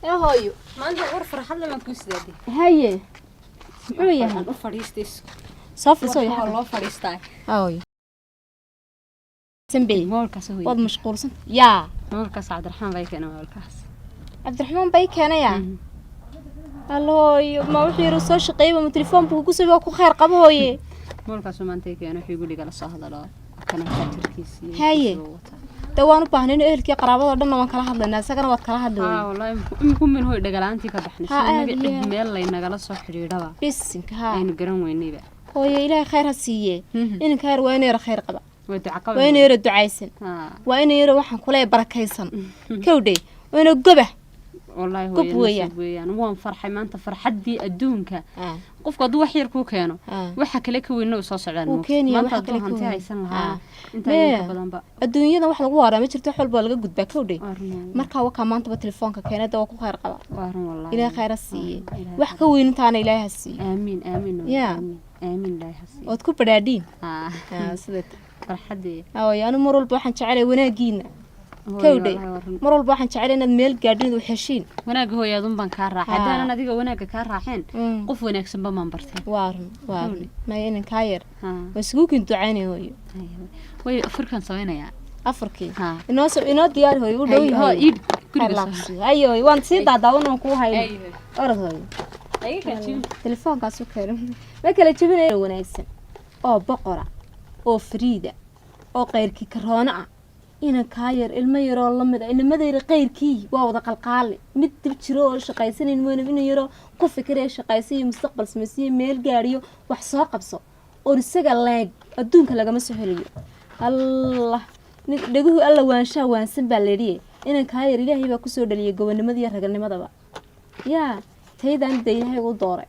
هايو ما أنت غرفة حد ما تقول سدادي هاي معوية أنا فريستيس صافر سوي حق حق الله فريستاي هاي سنبي مولك سوي وض مشغول سن يا مولك عبد الرحمن بيك أنا مولك عبد الرحمن بيك أنا يا الله ما وحي رصاص شقيبة من تليفون بوكوسي وكو خير قبوي مولك سو مانتيك أنا في يقول لي قال الصهد لا كان خاطر كيسي هاي دوانو باهنين أهلك يا قرابة ودنا ما كلا حد لنا سكر وقت كلا حد والله يمكن من هو دجالانتي كبحنا شو نجد ميل لين جال الصحري ربا بسنك ها إن جرام ويني بقى هو إلهي خير هسيه إن خير وين يرى خير قبا وتعقب وين يرى دعايسن وين يرى وحن كله بركيسن كودي وين الجبه والله هو ينسوي أنا مو فرحة ما أنت فرحة دي أدونك قف قد وحير كوكانو وحك لك وينو صاص على الموت ما أنت ضوء أنت عايزن لها أنت بدن بقى الدنيا ده واحد جوارا ما شرت حول بالغ جد بكودي مركا وكمان تبى تلفونك كانت دوك خير قبا والله إلى خير السي وحكي وين تاني إلهي السي آمين آمين يا آمين لا يحسي وتكون بدادين سدت فرحة دي أنا مرول بوحن شعري وناجينا كودي مرول بوحن شعري إن الميل قاعدين وحشين وناج هو يا ضمن كارا حتى أنا ديجا وناج كارا حين قف وناج سبب ما برتين وارن ما ين كاير بس هو كنت عاني هوي وي أفريقيا سوينا يا أفريقي إنه ديار هوي ودوي هو إيد أيوه وان سيدا داون وكو هاي أرد هوي أي كتير تلفون قاسو كريم ما كلا تبين وناكسن أو بقرة أو فريدة أو غيركي كرهنا إن كاير المير والله مذا إن مذا يرى غيركي واو ذا قالي مد بتشرو شقايسين إنه يرى قف كريه شقايسين مستقبل سمسين ميل جاريو وحصاق بصو ورسق الله الدون كلا جمسه هليو الله نجوه الله وانشا وانسن بالريه إن كاير إلهي بكسر دليل جوان مذا يرجع مذا بقى يا تيدا دينها يقول دورة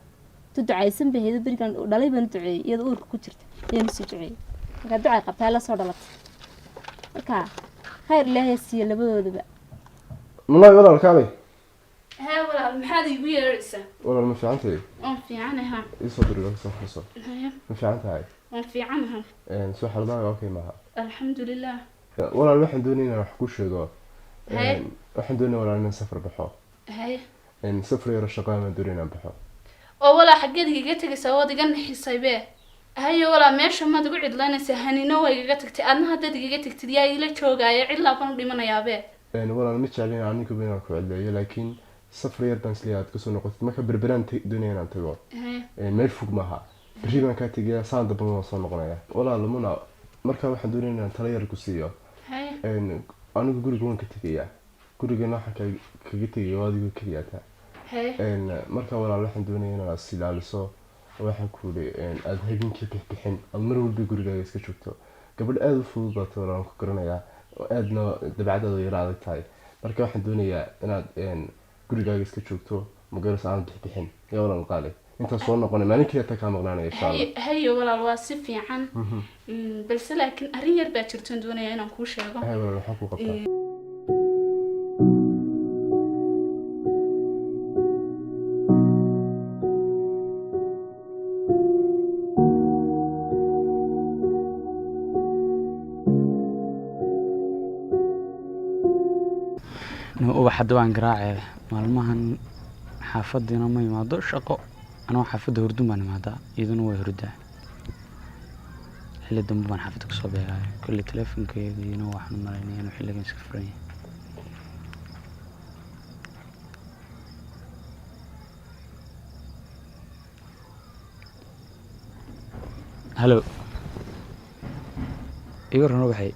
تدعيسن بهذا بريكان دليل بنتعي يدور كتير ينسجعي كدعاء قبتها لا صار لك كا خير الله يسير لبود بقى والله ولا الكالي ها ولا المحاد يقول رئيسة ولا ما في عنتي في عنها يصدر لك صح ما في عنتها هاي في عنها سو حرضان اوكي معها الحمد لله ولا الواحد دونينا راح كل شيء دو واحد دوني ولا نسافر بحو هاي سفر يرى الشقاء ما دونينا بحو ولا حقيقة جيتك سواد جن حسابه هاي ولا ماشى ما تقعد لنا سهنينه ويجتك أنا هذا جيتك تديا إلى شوقة علا بنو لمن يابه ولا مش علينا عنك بينك وعلي لكن سفر يربان سليات كسونا قلت ما كبر بران دونينا تقول ما يفوق معها بريبان كاتجي صاد بنو صار نقنايا ولا لمنا مركب واحد دونينا ترير كسيو أنا أقول جون كتجي كل جناح كجتي وادي كرياتها marka walaal waxaan doonayaa inaad silaaliso waxaan ku leeyahay aad habeenkii bixin mar walba gurigaaga iska joogto gabadh aad u fudud baad walaal ku garanayaa oo aadna dabacadada yar adag tahay marka waxaan doonayaa inaad gurigaaga iska joogto magaras aan bixin yaa walaal qaali inta soo noqonay maalinkii ta ka maqnaanay insha Allah هاي walaal waa si fiican balse laakiin arin yar baa jirto doonayaa inaan ku sheego hay walaal waxaan ku qabtaa وواحد وان قراعي مالمهن حافظنا ما يمادو شقو انا حافظ هردو ما نمادا اذن هو هردا حلي دم بان حافظك صوبيا كل تليفون كيدينو waxna maraynayaan wixii laga iska furay هلو ايورنا waxay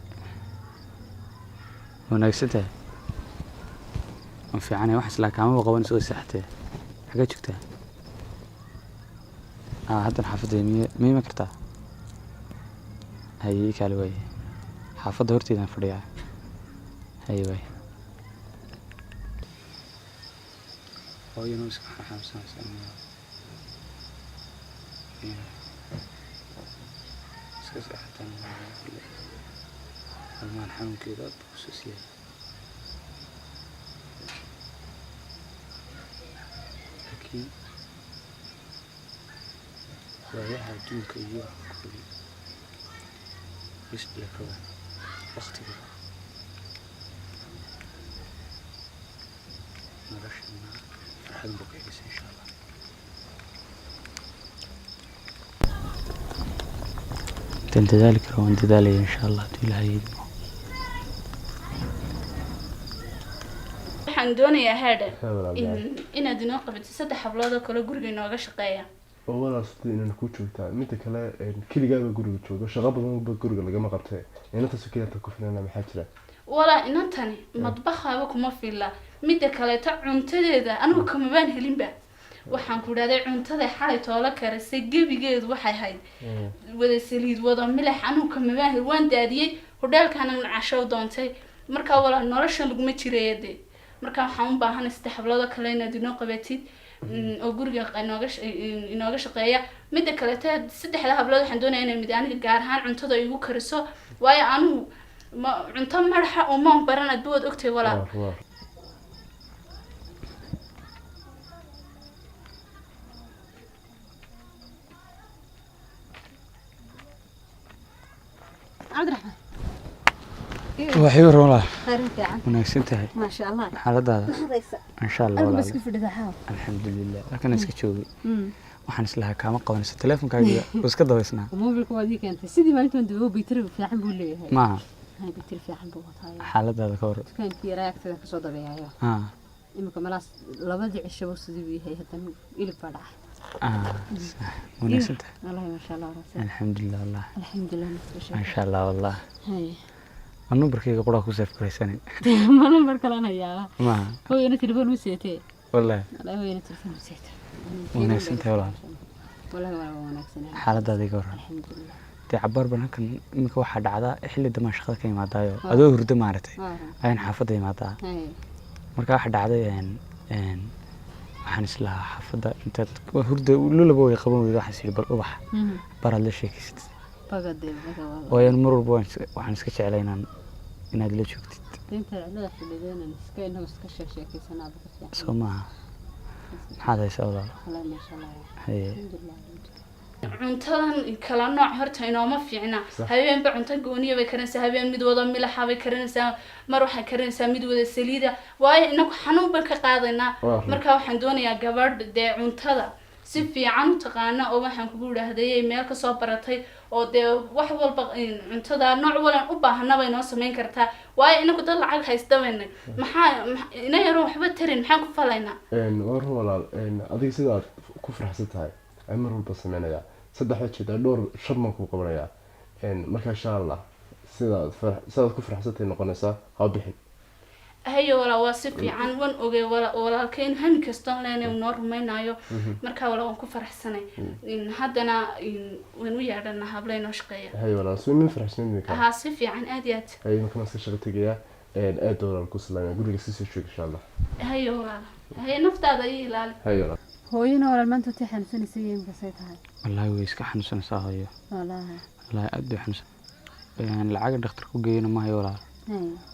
wanaagsantahay في عني واحد لكن ما بقى ونسوي ساحته حاجة شفتها هذا حافظ مية مكرتها هاي كالوي حافظ هرتي ذا فريعة هاي وي هو ينوس حامسان سامي سكس حتى المان حامل كذا بخصوصية وياها دونك إياه كل إيش لك وقتها noloshana farxad buu ka helaysaa insha allah. intaan dadaali karo waan dadaalaya insha allah hadduu ilaahay idmo. waxaan doonayaa haadhe inaad inoo qabatid 3 hablood oo kale guriga inooga shaqeeya. oo walaal sidii inaan ku joogtaa midda kale keligaaba guriga joogo shaqo badan ba guriga lagama qabtay inta suuqyada ku filan maxaa jira walaa inantani madbaxaaba kuma filla midda kale ta cuntadeeda anigu kama baan helinba waxaan ku dhaaday cuntada xalay toola karisay gebigeedu waxay hayd wada saliid wada milix anigu kama baan waan daadiyay hotelkana casho doontay marka walaa nolosha laguma jireeyade marka waxaan u baahanahay 3 hablood kale inaad inoo qabatid oo guriga inooga shaqeeya midda kale ta 3 hablood waxaan doonayaa inay mid aniga gaar ahaan cuntada igu kariso waayo anigu cunto madaxa oo ma baran aad bood ogtay walaa cabdiraxmaan waxay waraa khayrinta wanaagsan tahay ma sha Allah xaaladaada insha Allah أنا walaal بس كيف بدها حاول الحمد لله لكن iska joogay waxaan islahaa kaama qabanayso teleefankaaga oo iska dabaysnaa موبايلك ودي كانت سيدي ما انت ندو بيتر في عم بقول لي maaha هاي بيتر في عم بقول هاي xaaladaada ka hor كان في رايك كذا كسو دبيعه إما كملاس لبدي عشبه سيدي بيه هي هذا إلك فرح wanaagsan tahay والله ما شاء الله راسي الحمد لله والله الحمد لله نتبشر ما شاء الله والله هاي numbarkayga qoraa ku saf garaysanin ما نمبر كلام هيا maaha هو أنا تليفون وسيته والله لا هو أنا تليفون وسيته wanaagsan tahay walaal والله ولا wanaagsan xaaladaada iga waran الحمد لله dee cabaar baan halkan iminka waxaa dhacdaa xilli damaan shaqada ka imaadaayo adoo hurdo maaragtay ayaan xaafadda imaadaa هاي marka waxa dhacday waxaan islahaa xaafadda intaad hurda lulaba way qaban weydo waxaan isiri bal ubax baraad la sheekaysatid بقدر بقى waayan mar walba waxaan iska jeclay inaad la joogtid انت لا تحددين نسكي انه مسكشف شيء سنه بكفي soo maaha maxaad haysaa walaal والله ما شاء الله haye الحمد لله cuntadan kala nooc horta inooma fiicna habeenba cunto gooniya bay karinaysaa habeen mid wada milaxa bay karinaysaa mar waxay karinaysaa mid wada saliida waayo inagu xanuun bay ka qaadaynaa marka waxaan doonayaa gabadh dee cuntada si fiican u taqaana oo waxaan kugu yiraahday meel ka soo baratay oo dee wax walba cuntada nooc walba u baahanaba inoo sameyn kartaa waayo inagu dad lacag haystabayna maxaa ina yaro waxba tarin maxaan ku falaynaa war walaal adiga sidaad ku faraxsan tahay ay mar walba sameynaya 3 jeed dhowr sharman ku qabanaya marka insha Allah sidaad ku faraxsantay noqonaysaa ha bixin hayo wala waa si fiican wan ogay walaalkeen ham kasto leenay noo rumaynayo marka wala waan ku faraxsanay haddana waan u yeedhana hablayno shaqeeya hayo wala soo min faraxsanay aha si fiican aad iyo aad hayo marka iska shaqo tagaya aad walaal ku salaamay guriga si soo sheeg insha Allah hayo wala hayo naftaada ilaali hayo hooyina walaal maanta tii xanuunsanaysa imka say tahay wallaahi way iska xanuunsanaysaa hooyo wallaahi aad bay xanuunsan lacag dhakhtar ku geeyna ma hayo walaal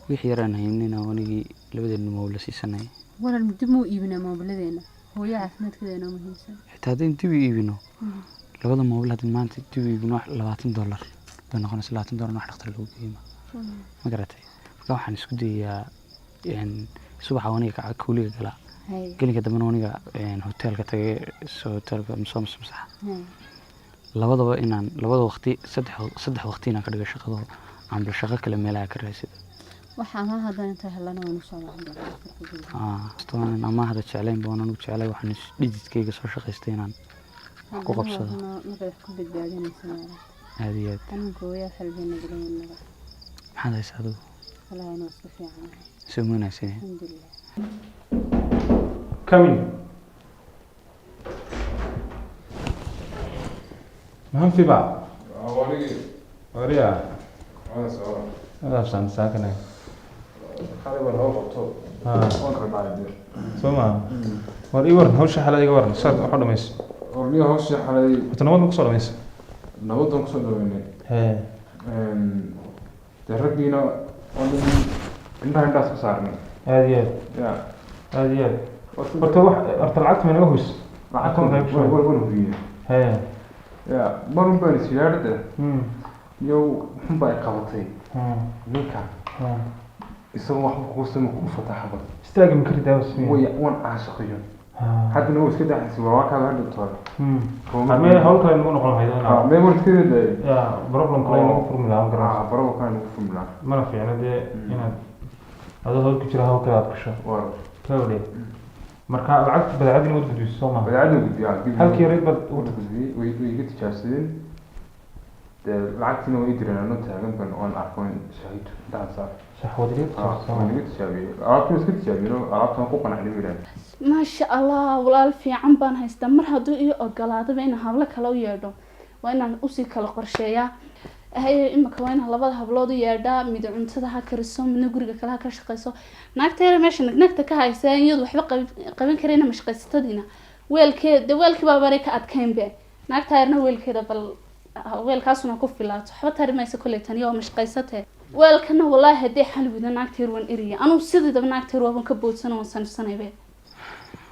wixii yaraan haynina wanigii labadeena mawla siisanay walaal dib muu iibinaa mawladeena hooyo caafimaadkeeda inoo muhiimsan xitaa haddaynu dib u iibino labada mawla haddii maanta dib u iibino $20 bay noqonaysa $20 wax dhakhtar lagu geeyma ma garatay marka waxaan isku dayayaa subaxa waniga kuuliga galaa gelinka dambena waniga hoteelka tagay hoteelka soo masaxa labadaba inaan labada waqti saddex waqti inaan ka dhigo shaqado aan bil shaqo kale meelaha ka raasida waxa ma hadan inta helana oo soo lacag stoon ama hada jeclayn baan anu jeclay waxaan dhididkayga soo shaqaystay inaan ku qabsado marka ku badbaadinaysa aad iyo aad anku way xalbina galay maxaad haysaa adigu wallahi inuu iska fiican soo wanaagsan alxamdulillah coming ما في بعض وريا هذا بسان ساكنه خالي هو قبطو وانكر بعد سوما وري ورن هوش حلا iga waran saad waxa dhameys orniga hawsha xalay nabad ku soo dhameys nabadan ku soo dhaweynay darabina oo inta ka saarnay aadiye ya aadiye horta lacagta ma naga hoos lacagta ma naga hoos ya marun baan siyaarada yow xun baa qabatay ninka isagoo wax ku soo ku fataxaba استاجي من كريدا وسمي way wan aashaqiyo hadda uu iska dhaxaysi waa ka hadda toor ما هو كان نقول نقول هيدا ما قلت كده يا بروبلم كلين نقول فورمولا ما قرأت برافو كان فورمولا ما في يعني ده هنا هذا هو كتير هو كذا بكشة واو كولي مركا العكس بدعدني ود بدو السوما بدعدني ود يعني هل كيريد بد ود بدي ويجي تجاسين العكس انه يدري انه تاعن كان اون اركون شهيد ده صار صح ودري ما تشابي عرفت مسكت تشابي لو عرفت ku qanacdi wiilan ما شاء الله walaal fiican baan haystaa mar hadduu ii ogolaado in hablo kale u yeedho waa inaan usii kala qorsheeyaa imika waa inaan labada hablood u yeedhaa mid cuntada ha kariso midna guriga kale ha ka shaqeyso naagteeda meesha nagnagta ka haysa iyadu waxba qaban karayna mashaqaysatadiina weelkeeda weelkii baabaray ka adkaynbe naagtaayarna weelkeeda bal weelkaasuna ku filaato waxba tari maysa kolley tani oo mashaqaysatee weelkana wallaahi haddii xalwida naagteer waan eriya anuu sideedaba naagteer waaban ka boodsan oo sansanaybe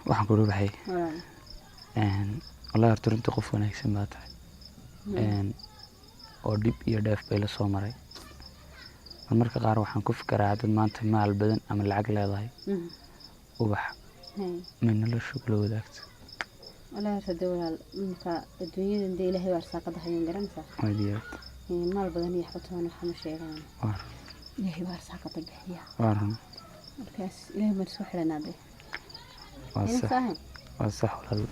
waxaan ku ruuxay wallahi horta runtii qof wanaagsan baa tahay oo dhib iyo dheef bay la soo maray marmarka qaar waxaan ku fikiraa dad maanta maal badan ama lacag leedahay ubax min nolosha kula wadaagto walahi hada walaal marka adduunyadan dee ilaahay waa arsaaqada hayan garanaysaa wadiyaad maal badan iyo xabatoon waxama sheegaan ilaahay waa arsaaqada bixiya markaas ilaahay ma soo xiranaade waa sax walaal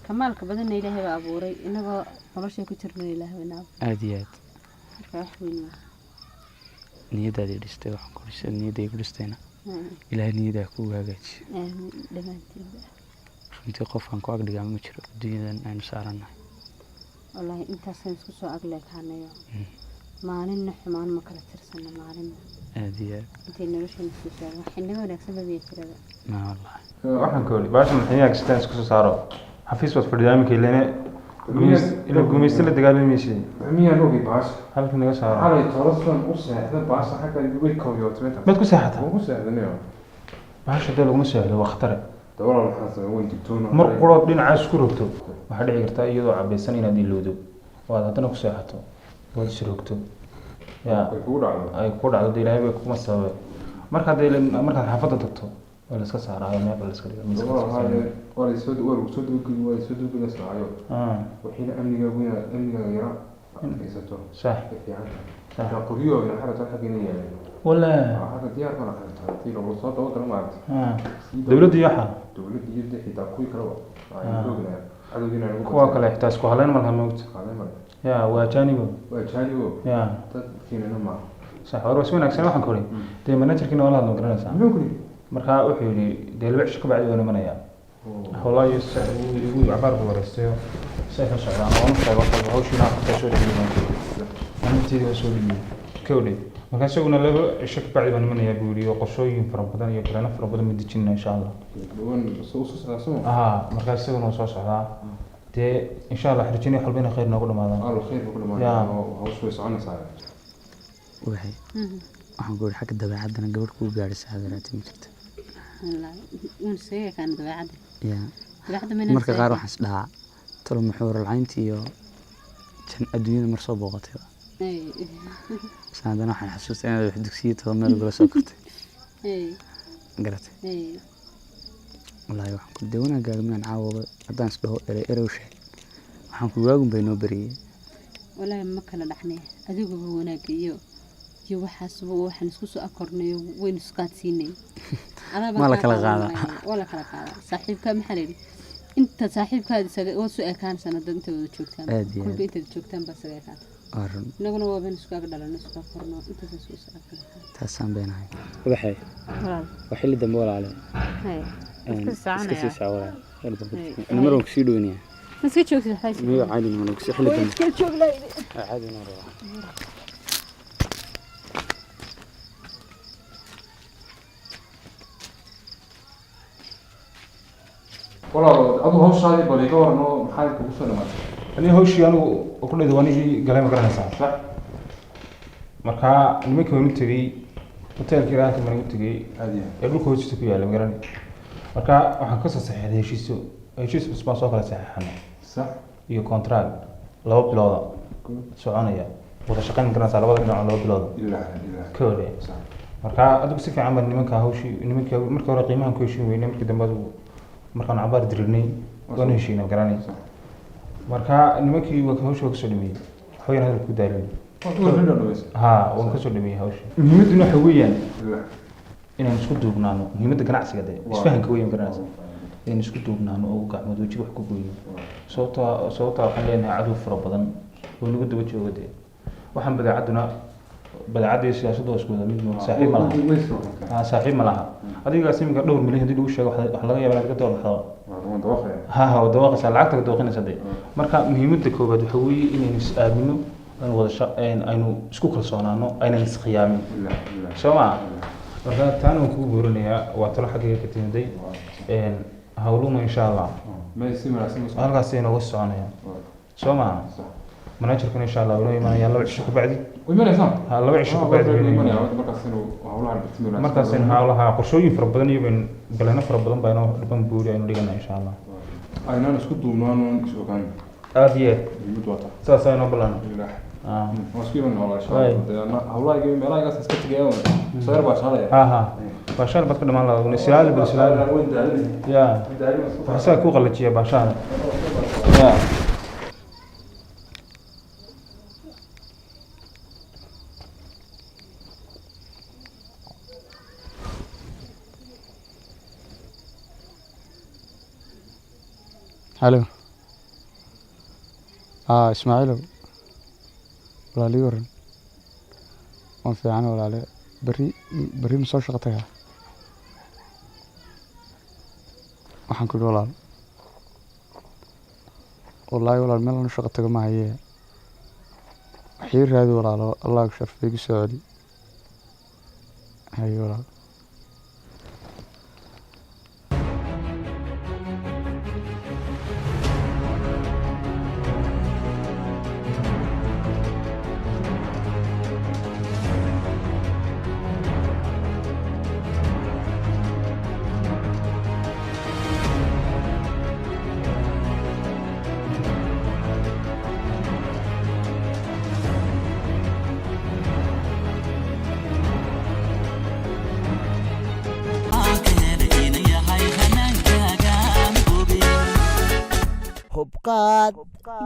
kamaalka badanna ilaahay baa abuuray inagoo nolosha ku jirna ilaahay naab aad iyo aad marka wax weyn ma niyadaada dhistay waxaan ku dhisay niyaday ku dhistayna ilaahay niyadaa ku hagaajiyo dhamaanteeda runtii qofkan ku agdhigaa ma jiro adduunyadan aynu saaranahay wallaahi intaasaan isku soo agleekaanayo maalinna xumaan ma kala tirsana maalinna aad iyo aad intay noloshan isku soo waxay naga wanaagsan babiya tirada ma wallahi waxaan ka wali baasha maxay agstaan isku soo saaro xafiis wad fadhiyaamka ilaa gumaysta la dagaalamaysay miyaan ogi baas halka naga saaro xalay torosan u seexda baas xagga way kooyootay mid ku seexata ugu seexdanayo baasha dal ugu seexdo waa khatar dawlad waxaa soo weyn digtoona mar qorood dhinaca isku rogto waxa dhici karta iyadoo cabaysan inaad ilowdo waad hadana ku seexato waad isrogto yaa ay ku dhacdo ilaahay bay kuma sababay marka xaafadda tagto wala iska saarayo meel la iska dhigo wala soo duubi saayo waxina amniga yara haysato صح صح قريو من حاجه حقيقيه ولا هذا ديار ما حاجه لو صوت او كلام عارف دولة يحا دولة يد حتى كوي كلام هذا دينا كوا كلا يحتاج كوا هلين مالها موت يا وجانبه يا تدكين انا ما صح ورسمين اكسن waxaan koray de managerkina walaal noo garanaysaa marka wuxuu yiri de laba cisho ka bacdi wana manaya wallahi igu abaar ku wareesto sayfa socdaan oo inta waqti hawshina ka soo dhigay antii soo dhigay kowday marka isaguna laba cisho ka bacdi wana manaya buu yiri qoshooyin fara badan iyo plan fara badan mid jina insha Allah marka isaguna soo socdaa de insha Allah xirjini xalbina khayr noogu dhamaadaan الله خير بكل ما هو شوي صعنا صار waxay waxaan ku xaq dabeecadana gabar ku gaaraysa hadaraati ma jirto wallahi uun seeya kan dabeecada marka qaar waxaan isdhaa talo muxuu ralcaynti iyo jan adduunyada mar soo booqatay sanadana waxaan xasuustaa inaad wax dugsiyo toban meel gala soo kortay garatay wallahi waxaan ku dawanaa gaagmaan caawada haddaan isdhaho erew sheeg waxaan ku waagun bay noo bariyay wallahi ma kala dhaxnay adigu wanaagiyo waxaas waxaan isku soo akornayo weyn isku qaadsiinay ma la kala qaada wala kala qaada saaxiibka maxaa leeyahay inta saaxiibkaada isaga oo soo ekaan sanadda inta wada joogtaan kulba inta joogtaan baa isaga ekaan arun naguna waa been isku dhalan isku akorno inta soo saaran taasaan beenahay waxay waxay dambe walaale hay iska saacana ina maroo ku sii dhownaa ma iska joogtay xaafis ma caadi ma ku sii xilli dambe iska jooglay caadi ma raba والله أبو هوشة بوليكور إنه محل كوسنا ما أنا هوشي أنا أقول له وانيجي قلنا مقرنا صح صح مركها الميك من تجي hotel كيران كمان تجي هذه يقول كويس تكوي على مقرنا مركها وحكيس صحيح هذا شيء بس ما صار صحيح أنا صح يو كونتراكت لو بلوضة سو أنا يا ولا شقين مقرنا صار لو بلوضة إلا كوري marka adigu si fiican baa nimanka hawshii nimanka markii hore qiimahan ku heshiin weynay markii dambe markaan cabaar dirinay waan heshiinay garanaysa marka nimankii waa hawshii ka soo dhameeyay waxaan hadal ku daalin waan ka soo dhameeyay hawshii muhiimaduna waxa weeyaan inaan isku duubnaano muhiimadda ganacsiga isfahanka weeyaan garanaysa inaan isku duubnaano oo gacmood wajiga wax ku gooyno sababta waxaan leenahay cadow fara badan oo nagu daba jooga waxaan badeecadii siyaasadda isku wada mid saaxiib ma laha saaxiib ma laha adigaas iminka dhowr milyan hadii lagu sheego wax laga yaabaa inaad ka dooqdo dawaqaysa lacagta ka dooqinaysa dee marka muhiimadda koowaad waxa weeye inaynu is aamino aynu isku kalsoonaano aynan iskhiyaamin soo maa marka taana waan kugu boorinayaa waa talo xaggayga ka timiday hawluna insha allah halkaas inooga soconaya soo maa managerkan insha allah inoo imanaya 2 cisho ka bacdi ها لو عيش مركز هاولها قرشوين فر بدن يبين بلنا فر بدن بينو دبن بوري انو دغنا ان شاء الله ayna isku duubnaano isku ogaan aadiye mudwata saasayno balan waskiiban hawlaha meelaha iska tagayaan sawir baa shalay bashar bad ka dhamaan la silaal ya waxa ku qalajiya bashar ya هلو اسماعيل ولا لي ورن ما في عنا ولا لا بري مسوي شغلتها waxaan ku walaal wallahi walaal meel aan shaqo tago ma haye waxii raadi walaal Allah ku sharfay Saudi hay walaal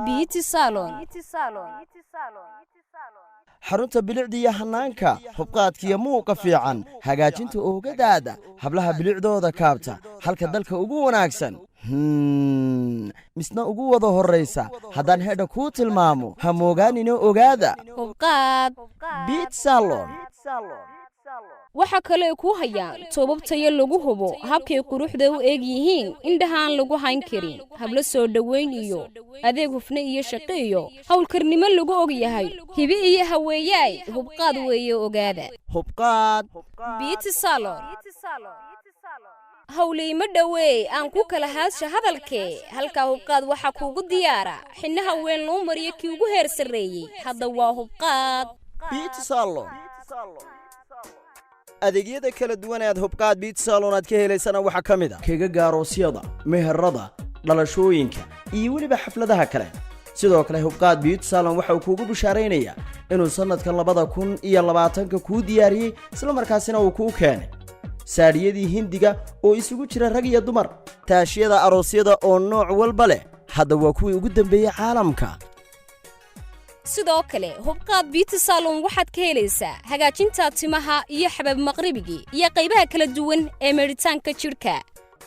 Beauty Salon xarunta bilicda iyo hanaanka hubqaadkiyo muuqa fiican hagaajinta oogadaada hablaha bilicdooda kaabta halka dalka ugu wanaagsan misna ugu wada horeysa haddaan hedha kuu tilmaamo ha moogaanina ogaada hubqaad Beauty Salon waxa kale ku hayaan toobabtaya lagu hubo habkay quruxda u eeg yihiin indhahaan lagu hayn karin habla soo dhaweyn iyo adeeg hufna iyo shaqeeyo hawlkarnimo lagu og yahay hibi iyo haweeyay hubqaad weeyo ogaada hubqaad Beauty Salon hawleyma dhaweey aan ku kala haasha hadalkee halka hubqaad waxa kuugu diyaara xinaha weyn loo mariyo kii ugu heer sareeyay hadda waa hubqaad Beauty Salon adeegyada kala duwan ee hubqaad Beauty Salon aad ka helaysana waxa kamid ah kaga gaaroosyada meherada dhalashooyinka iyo waliba xafladaha kale sidoo kale hubqaad Beauty Salon waxa uu kuugu bishaareynayaa inuu sanadkan 2020 ku diyaariyay isla markaasina uu ku keenay saariyadii hindiga oo isugu jira rag iyo dumar taashiyada aroosyada oo nooc walba leh hadda waa kuwii ugu dambeeyay caalamka sidoo kale hubqaad Beauty Salon waxaad ka helaysaa hagaajinta timaha iyo xabab maqribigi iyo qaybaha kala duwan ee meeritaanka jirka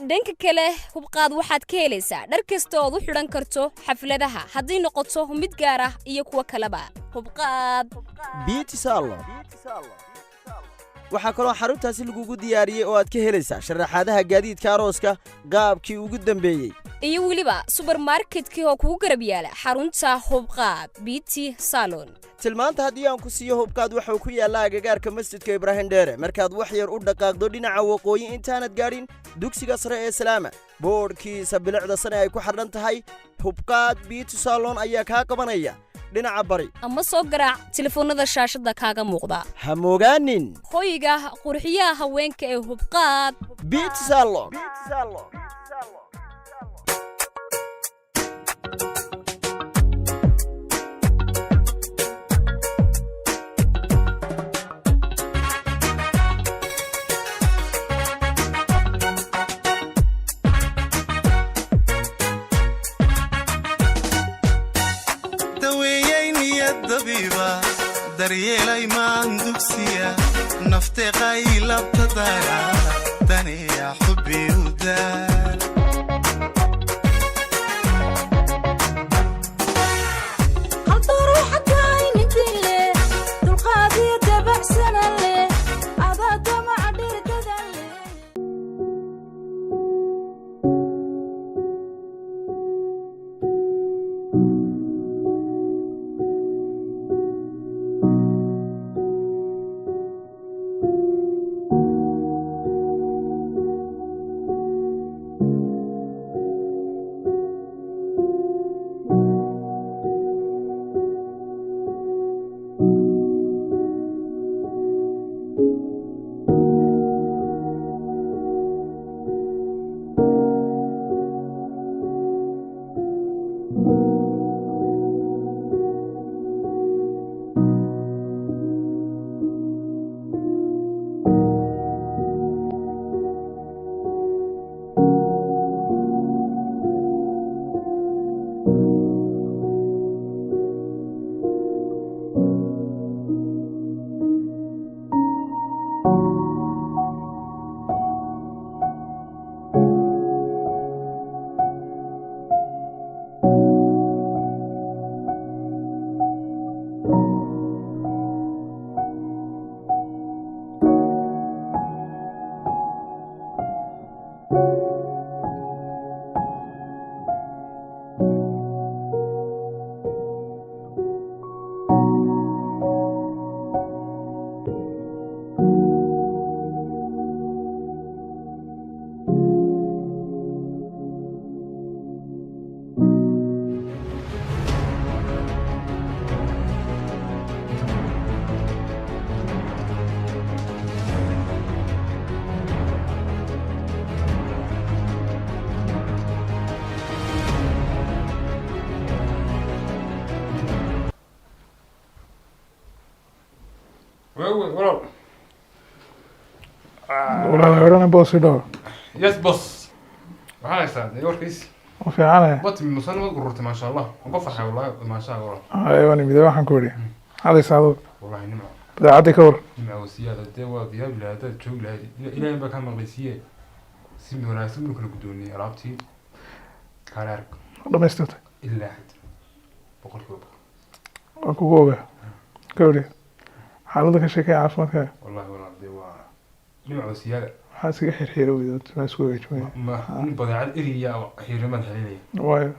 dhanka kale hubqaad waxaad ka helaysaa dhar kasta oo u xidhan karto xafladaha haddii noqoto mid gaar ah iyo kuwa kaleba hubqaad Beauty Salon waxa kale oo xaruntaasi lagu diyaariyay oo aad ka helaysaa sharaxaadaha gaadiidka arooska qaabkii ugu dambeeyay iyo waliba supermarketkii oo kugu garab yaala xarunta hubqaad Beauty Salon tilmaanta haddii aan ku siiyo hubqaad waxa uu ku yaalaa agagaarka masjidka Ibrahim Dheere markaad wax yar u dhaqaaqdo dhinaca waqooyi intaanad gaarin dugsiga sare ee Salaama boorkiisa bilicda sane ay ku xidhan tahay hubqaad Beauty Salon ayaa ka qabanaya dhinaca bari ama soo garaac telefoonada shaashada kaaga muuqda ha moogaanin hoyga qurxiyaha haweenka ee hubqaad Beauty Salon daryeelay maan dugsiya naftee qaylabta dara daniya xubbi u daa ولا بوسيدو يس بص وهاي سعد يوركيس وفي عنا بط من مصنع قررت ما شاء الله وقفح والله ما شاء الله ايوه انا بدي واحد كوري هذا سعود والله نمع بدي اعطي كور نمع وسيادة دوا ذياب لا هذا تشوق له الى ان بكان مغليسيه سيم ولا سيم كل بدوني رابتي كارك دمستت الا حد بقول اكو جوجا كوري حالتك شيء عافمتك والله دوا نمع وسيادة حاسك حيرو إذا تمسكوا شوية ما بدأ إريا حيرمان هليلي واي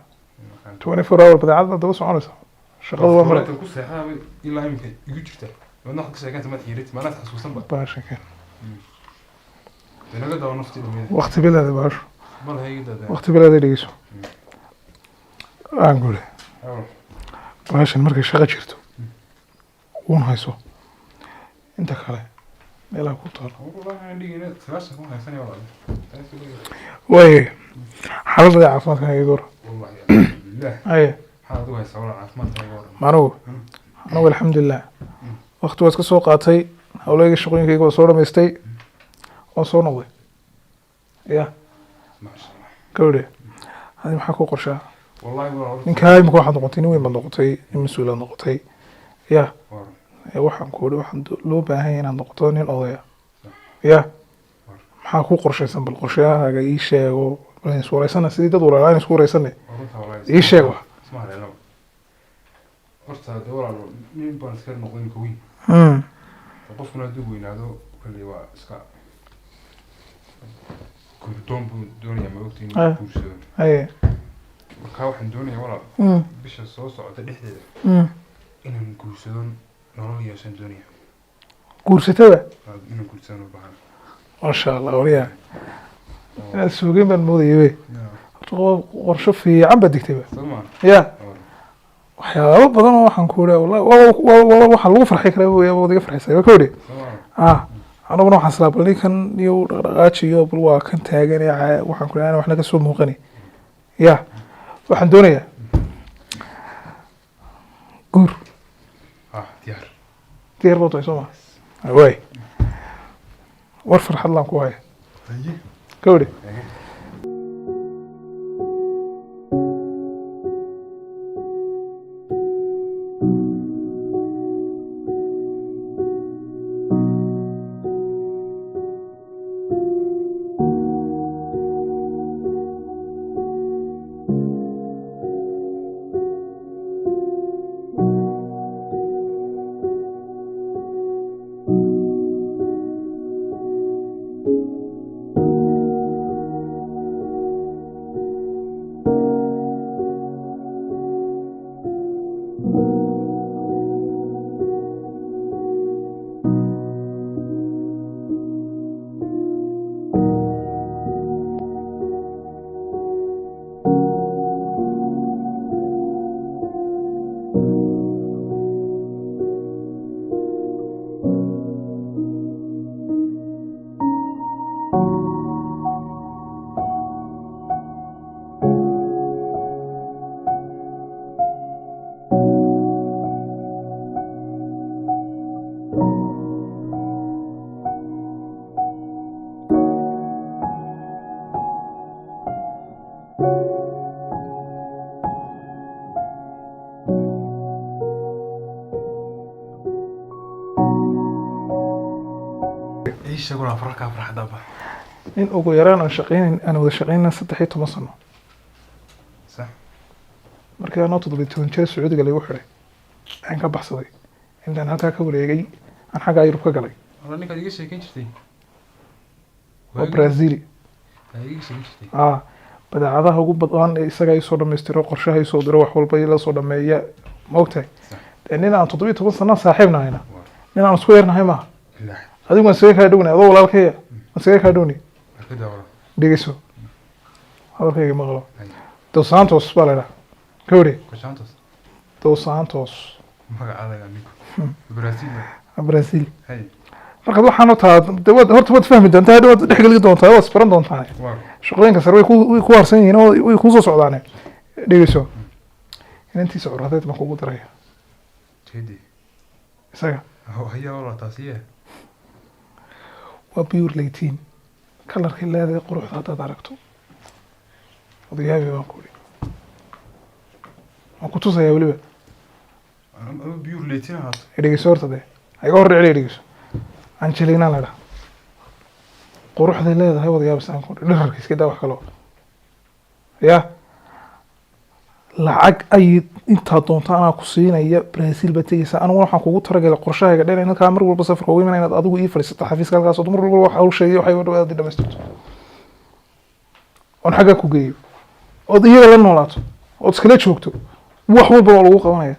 24 hour بدأ عاد دوس عنص شغل ومرة تقول ساعة إلا يمكن يجرته لأنه حق ساعة كانت ما تحيرت ما نتحس وصل باشا كان أنا قد ونفتي وقت بلاد باش والله هي قد وقت بلاد اللي يسوى أنقوله باش المركز شغل شرته وين هيسو أنت خلاص meelaha ku taalo way xaaladda caafimaadka iga war anigu alxamdulilah waqti waa iska soo qaatay hawleyga shaqooyinkayga waa soo dhamaystay waan soo noqday ya gabadhe hadi maxaa ku qorshaa ninkaa imika waxaad noqotay nin weyn baad noqotay nin mas-uulaad noqotay ya waxaan ku waxaan loo baahan yahay inaad noqoto nin odaya ya maxaa ku qorshaysan bal qorshahaaga ii sheego is wareysana sidii dad walaalaa isku wareysane ii sheeg wax horta de walaalo nin baan iska noqday ninka weyn qofkuna hadduu weynaado kale waa iska gurdoon buu doonayaa ma ogtiin guursado markaa waxaan doonayaa walaal bisha soo socota dhexdeeda inaan guursado nolol yeeshaan doonaya guursatada inaan guursado baahan maasha allah wariyaa inaad suugeen baan moodayay qorsho fiican baad digtayba ya waxyaabo badan oo waxaan ku leeyahay wallahi waxa lagu farxay kara weeyaa wadiga farxisay waa koodhi anaguna waxaan salaabay ninkan iyo dhaqaajiyo bal waa kan taagan ee waxaan ku leeyahay waxna ka soo muuqani ya waxaan doonayaa guur diyaar baad tahay soo ma way war farxad laan ku haya koodhi in ugu yaraan aan shaqeynayn aan wada shaqeynaa 13 sano markii aan 17 jeer Sacuudiga lagu xiray aan ka baxsaday intaan halkaa ka wareegay aan xagga Yurub ka galay ninka iga sheekeyn jirtay oo Brazil badeecadaha ugu badan ee isaga ay soo dhameystiro qorshaha ay soo diro wax walba ila soo dhameeya ma ogtahay nin aan 17 sano saaxiibna hayna nin aan isku yarnahay ma adigu ma soo ka dhawna adoo walaalkay ma soo ka dhawni dhigayso hadalkayga maqlo Dos Santos balada kawri Dos Santos magacaada anigu Brazil marka waxaan horta wad fahmi doontaa wad dhexgali doontaa wad isbaran doontaa shaqooyinka sare way ku harsan yihiin oo way ku soo socdaan dhigayso inantii soo raadad ma kugu daraya isaga haya wala taasiye waa pure lighting kalarka leedahay quruxda hadaad aragto odayaabi baan ku ma ku tusaya waliba pure lighting ahaat dhigayso horta de ayaga hor dhicay dhigayso Angelina la quruxda leedahay odayaabi saan ku dharka iska daa wax kale ya lacag ay inta doonta ana ku siinaya Brazil bataysa anigu waxaan kugu talagalay qorshahayga dheer in ka mar walba safar ugu imanayna adigu ii fariisato xafiiska halkaas oo mar walba wax uu sheegay waxay wada dhameystirto on xaga ku geeyo oo iyaga la noolaato oo iskala joogto wax walba oo lagu qabanaya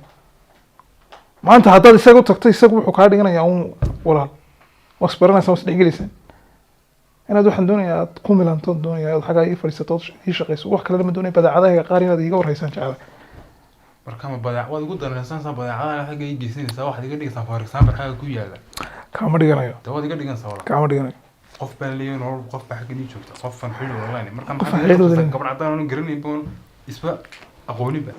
maanta haddaad isaga u tagto isagu wuxuu kaa dhiganayaa un walaal wasbaranaysa was dhigaysan inaad waxaan doonayaa ku milanto doonayaa xaga ii fariisato ii shaqeyso wax kale ma doonay badeecadaha qaar inaad iiga warhaysan jecel marka ma badeec waad ugu danaysan badeecadaha xaga ii geysanaysa wax iga dhigaysan for example xaga ku yaala kama dhiganayo dawad iga dhigan sawir kama dhiganayo qof baa leeyahay nolol qof baa xaga ii joogta qof fan xilli online marka ma gabadh cadaan oo garanay boon isba aqooniba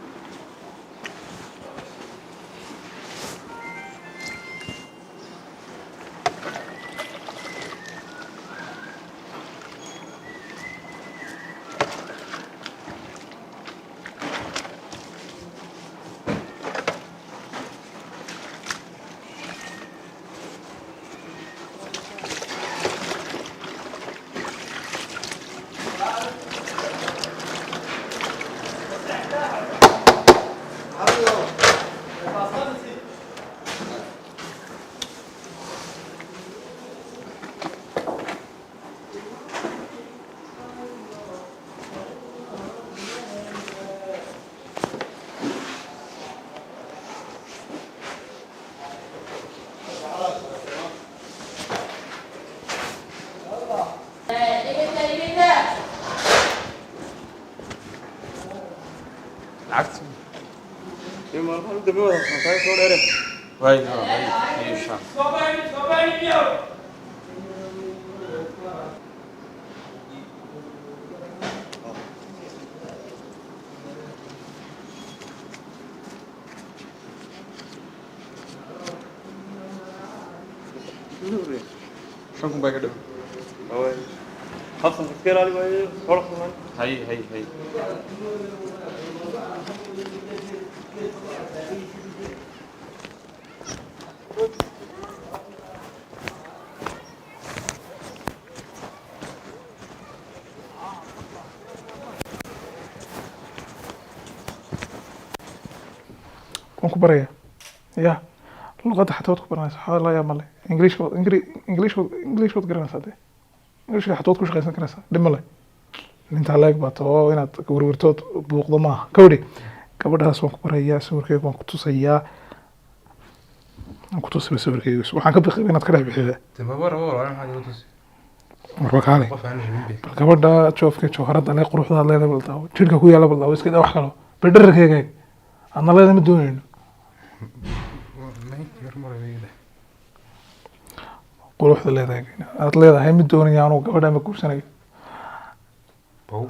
شلونكم باقي دم؟ خاصة تفكير علي باي فرق من هي كونكو بريا يا اللغة حتى تكون برناس حالا يا مالي إنجليش وتقرأنا سادة إنجليش حتى تكون شغالين كناسة دم مالي أنت عليك باتو هنا كورورتوت بوق ضماه كودي كبرها سوق بريا سوور كيف ما كنتو سيا ما كنتو سوي سوور كيف وحنا كبر خبينا تكره بحذا تبى ورا أنا حاجة وتوسي مربك علي كبرها تشوف كيف شهرت أنا قروح ذا الله يبلطاو تشيلك كويا لا بلطاو بس كده وحكله بدرك هيك أنا لا يمدوني quruxda leedahay aad leedahay mid doonaya anuu gabadha ma guursanayo bow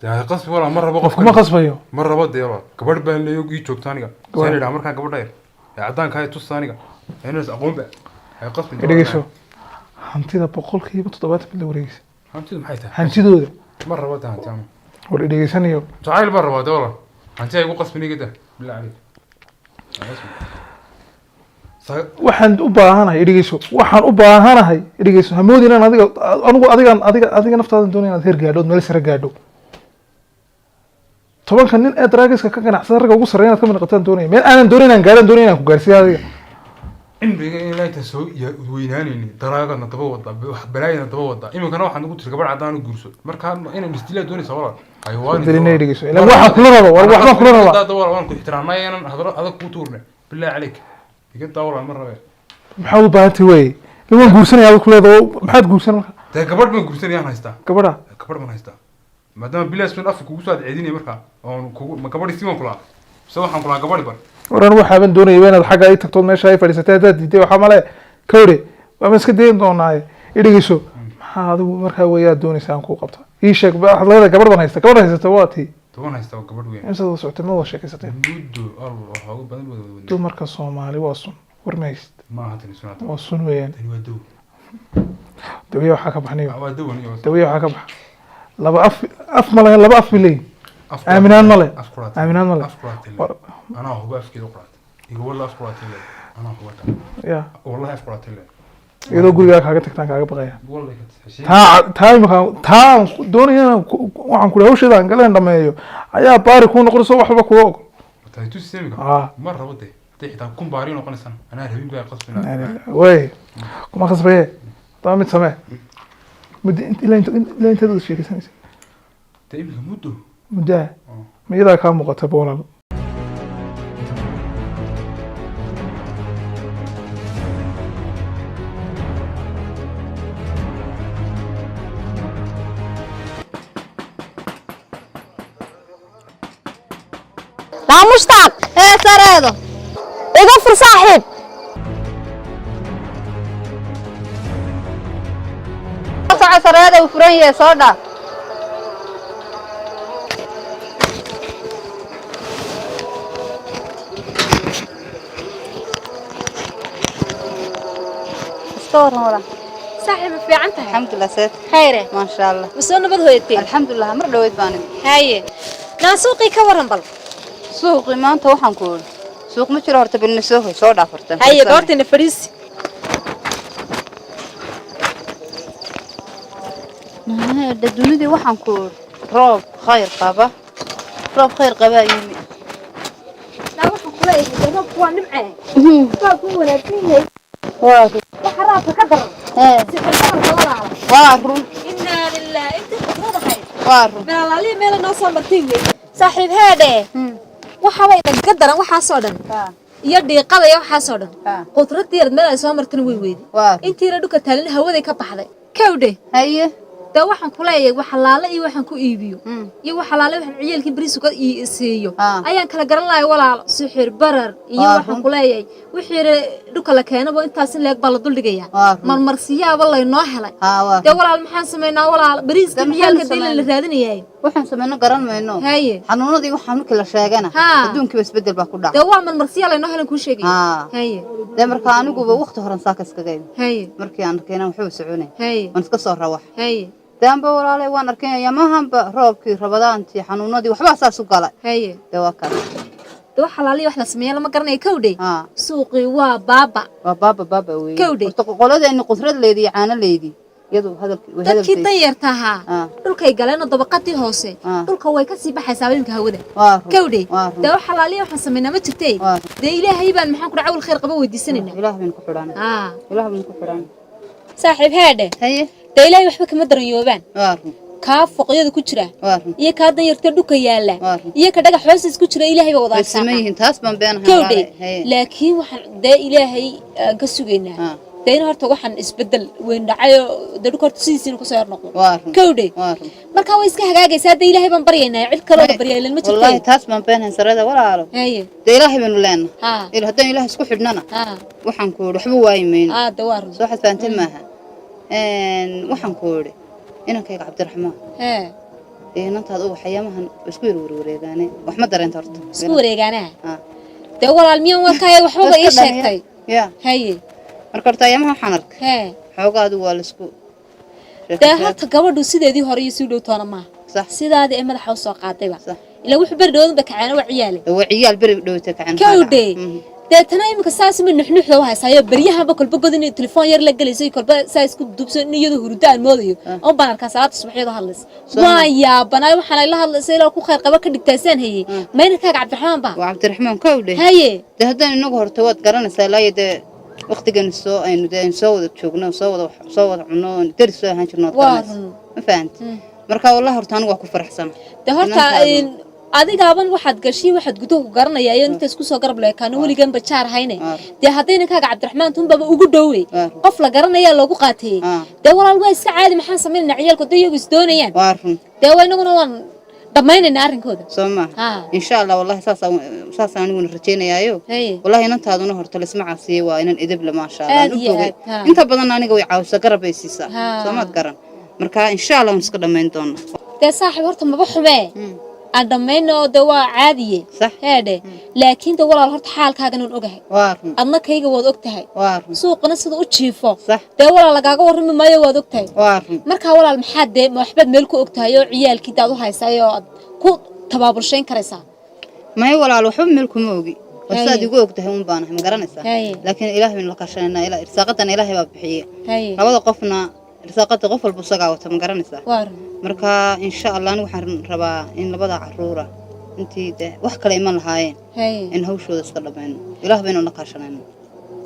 yaa qasbi wala mar rabo qofka ma qasbayo mar rabo deeba gabadh baan leeyo ii joogta aniga saan ila markaan gabadha yar cadaan ka tus aniga inuu aqoon ba ay qasbi dhigayso hantida 70% mid la wareegaysa hantidu maxay tahay hantidooda mar rabo tahan war dhigaysanayo jacayl bar rabo deeba hanti ay ugu qasbinayda bilaa waxaan u baahanahay dhigayso waxaan u baahanahay dhigayso hamoodi inaan adiga naftaada doonay inaad heer gaadho meel sare gaadho tobanka nin ee draagiska ka ganacsada ragga ugu sarreeya inaad ka mid noqotaan doonaya meel aanan doonayn inaan gaadhaan doonay inaan ku gaarsiiyo adiga cimriga ilaa inta soo weynaanayni daraagana daba wada wax balaayana daba wada iminkana waxaan ugu tiri gabadh cadaan u guurso markaa inaan istilaa doonaysa walaal ayawaan dilinay dhigayso ilaa waxa kula rabo war waxaan kula rabo dad waan ku ixtiraamay inaan hadalo adag ku tuurne billahi عليك iga dawlan mar rabe maxaa u baahantay way inaan guursanaya ku leedahay maxaad guursan markaa taa gabadh ma guursanayaan haystaa gabadha ma haystaa maadaama bilaas min afku kugu soo ceedinay markaa oo ma gabadh istiin kula soo waxaan kula gabadh bar waran waxa baan doonayay inaad xagga ay tagto meesha ay fadhiisatay dad diiday waxa male kawre waa iska deyn doonaa idhigiso maxaa adigu markaa weeyaa doonaysaa aan ku qabto ii sheeg waxa leedahay gabadh baan haysta waati toban haysta gabadh weyn inta soo socotay ma wada sheekaysatay muddo allah waxa ugu badan wada dumarka Soomaali waa sun warmayst ma hadin sunata waa sun weeyaan tani waa dow dawiya waxa ka baxnay waa dow iyo dawiya waxa ka bax laba af bilay aaminaan male أنا هو بقى كده قرأت يقول والله أفكر أتلا أنا هو يا والله أفكر أتلا يقول قول لك حاجة تكتان حاجة بقية والله تا دوني أنا وعن كل هوش إذا قال عندما يجوا أيا باري كون نقول صوب حبك كوك تايتو سيمك مرة بدي تحت كون بارين وقنا سنة أنا هربين بقى قصبنا وي كم أخذ بيه طبعا متسمع مدي أنت لا أنت تدرس شيء كسنة تقيم مدة مدة ما إذا كان مقتب ولا لا مشتاق ايه سريدو اقفل صاحب صاع سريدو وفرنيه صودا استور ورا صاحب في عنتها الحمد لله سيد خيره ما شاء الله بس انا بدهيتي الحمد لله مر دويت باني هاي ناسوقي كورن بل suuqi maanta waxaan ku ool suuq ma jiro horta bilna soo dhaafartay haye doortina fariisi dadunidii waxaan ku ool roob khayr qaba yimi la waxaan kula eegay roob waa nimcay waa ku wanaagsan waxa raabka ka daran si xirfad waa run inna lillahi inta khadray waa run meelaali meel noo soo martay saaxiib heede waxa way ka daran waxa soo dhan iyo dhiiqada iyo waxa soo dhan qudradii meel ay soo martin way weeydi intii dhulka taalin hawada ka baxday kawde haye da waxaan ku leeyahay wax xalaalo iyo waxaan ku iibiyo iyo wax xalaalo waxaan ciyalkii bariis uga siiyo ayaan kala garan lahayn walaal sixir barar iyo waxaan ku leeyahay wixii dhulka la keenabo intaas in leeg bal dul dhigaya marmarsiyaaba la inoo helay da walaal maxaan sameeynaa walaal bariiska ciyalka dilan la raadinayay waxaan sameeyno garan mayno haye xanuunadii waxaan markii la sheegana adduunka isbedel baa ku dhacay da waa marmarsiya la inoo helan ku sheegay haye da marka aniguba waqti horan saaka iska geeyay haye markii aan keenan wuxuu soconay haye waan iska soo rawax haye dambe walaalay waan arkay yamahanba roobkii rabadaantii xanuunadii waxba saas u galay haye da waa ka da xalaali wax la sameeyay lama garanay kawdhay suuqi waa baaba weey qoladeena qudrad leedii caana leedii iyadoo dadkii danyartaha dhulkay galeen dabaqadii hoose dhulka way ka sii baxaysaa habeenka hawada kawdhay da xalaali wax sameeyna ma jirtay da ilaahay baan maxaan ku dhacawl khayr qaba weydiisanayna ilaahay ku xidhan saaxiib heede haye da ilaahay waxba kama daranyoobaan ka foqyada ku jira iyo ka danyarta dhulka yaala iyo ka dhagax hoostiis ku jira ilaahay baa wada sameeyeen taas baan beenahay laakiin waxaan da ilaahay ka sugeynaa deena horta waxaan isbedel weyn dhacayo dadku horta sidiisina ku soo yar noqdo kowdhe marka way iska hagaagaysaa de ilaahay baan baryaynaa cid kale oo baryaa ilaa ma jirto wallahi taas ma beenan sarada walaalo de ilaahay banu leena il hadan ilaahay isku xidhnana waxaan ku waxba waaymeyn dawaar soo xasaantay maaha waxaan ku yiri inankayga Cabdiraxmaan inantaad oo waxyamahan isku wareegaane wax ma dareento horta isku wareegaana de walaal miyan warkay waxba ii sheegtay haye marka horta ayamaha waxaan arkay xoogaadu waa la isku de horta gabadhu sideedii hore iyo sii dhowtoona ma sidaadii ay madaxa u soo qaadayba ila wuxuu bardhood ba kacana waa ciyaal bari dhowta kacana kowde de tana imka saas ma nuxnuxda waa haysayo bariyaha kolba godin telefoon yar la galeysay kolba saa isku dubsan iyadu hurdaan moodayo oo banarka salaad subaxeedo hadlays waa yaabana waxaan la hadlaysay ilaa ku khayr qaba ka dhigtaysan hayay meelkaaga Cabdiraxmaan ba waa Cabdiraxmaan kowde haye de hadan inagu horta waad garanaysaa laayade waqtigan soo aynu deen soo wada joogno soo wada cuno daris soo ahaan jirno ma fahanti marka wallahi horta anigu waa ku faraxsan de horta adigaaban waxaad gashay waxaad gudaha ku garanayay inta isku soo garab leekaan waligan bajaar hayne de hadayna kaaga Cabdiraxmaan tunbaba ugu dhowey qof la garanaya loogu qaatay de walaal waa iska caadi maxaan sameeynaa ciyalku dayagu is doonayaan de waynaguna waan dhamaynayna arrinkooda Soomaa insha Allah wallahi saas anigu rajeynayaayo wallahi inantaaduna horta la ismacaasiyay waa inan idib la ma sha Allah inta badan aniga way caawisa garab ay siisaa Soomaad garan marka insha Allah waan iska dhamayn doonaa de saaxiib horta maba xumee aan dhamayno de waa caadiye heede laakiin de walaal horta xaalkaaga inaan ogahay adna kayga waad ogtahay suuqana sida u jiifo de walaal lagaaga warrami maayo waad ogtahay marka walaal maxaa de waxbaad meel ku ogtahay oo ciyaalkii daad u haysay oo ku tabaabulshayn karaysaa may walaal waxba meel kuma ogi wasaad igu ogtahay un baan ma garanaysaa laakiin ilaahay la kaashanayna ilaa irsaaqadan ilaahay baa bixiye labada qofna irsaaqada qof walba sagaa wata ma garanaysaa marka insha Allah anigu waxaan rabaa in labada caruura intii wax kale iman lahaayeen in hawshooda iska dhameeyno ilaahay baynu la kaashanayno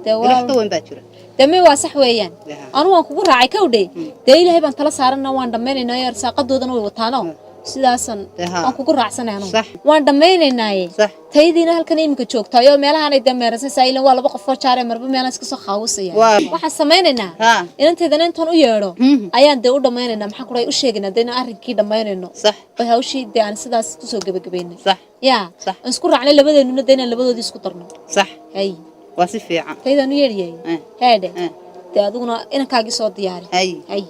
ilaahay weyn baa jira damay waa sax weeyaan anu waan kugu raacay kowdhe de ilaahay baan tala saarana waan dhameynayna irsaaqadoodana way wataano sidaasan waan kugu raacsanaano waan dhameynaynaay taydiina halkan imika joogtaayo meelahan ay dameerasay saylan waa laba qof oo jaare marba meelaha iska soo qaawusaya waxa sameeynayna inanteedana intaan u yeedho ayaan de u dhameynayna maxaan ku u sheegnaa de inaan arrinkii dhameynayno oo hawshii de aan sidaas ku soo gabagabeynay ya isku raacnay labadeennuna de inaan labadoodii isku darno hay waa si fiican taydaan u yeedhiyay heede de adiguna inankaagii soo diyaari hay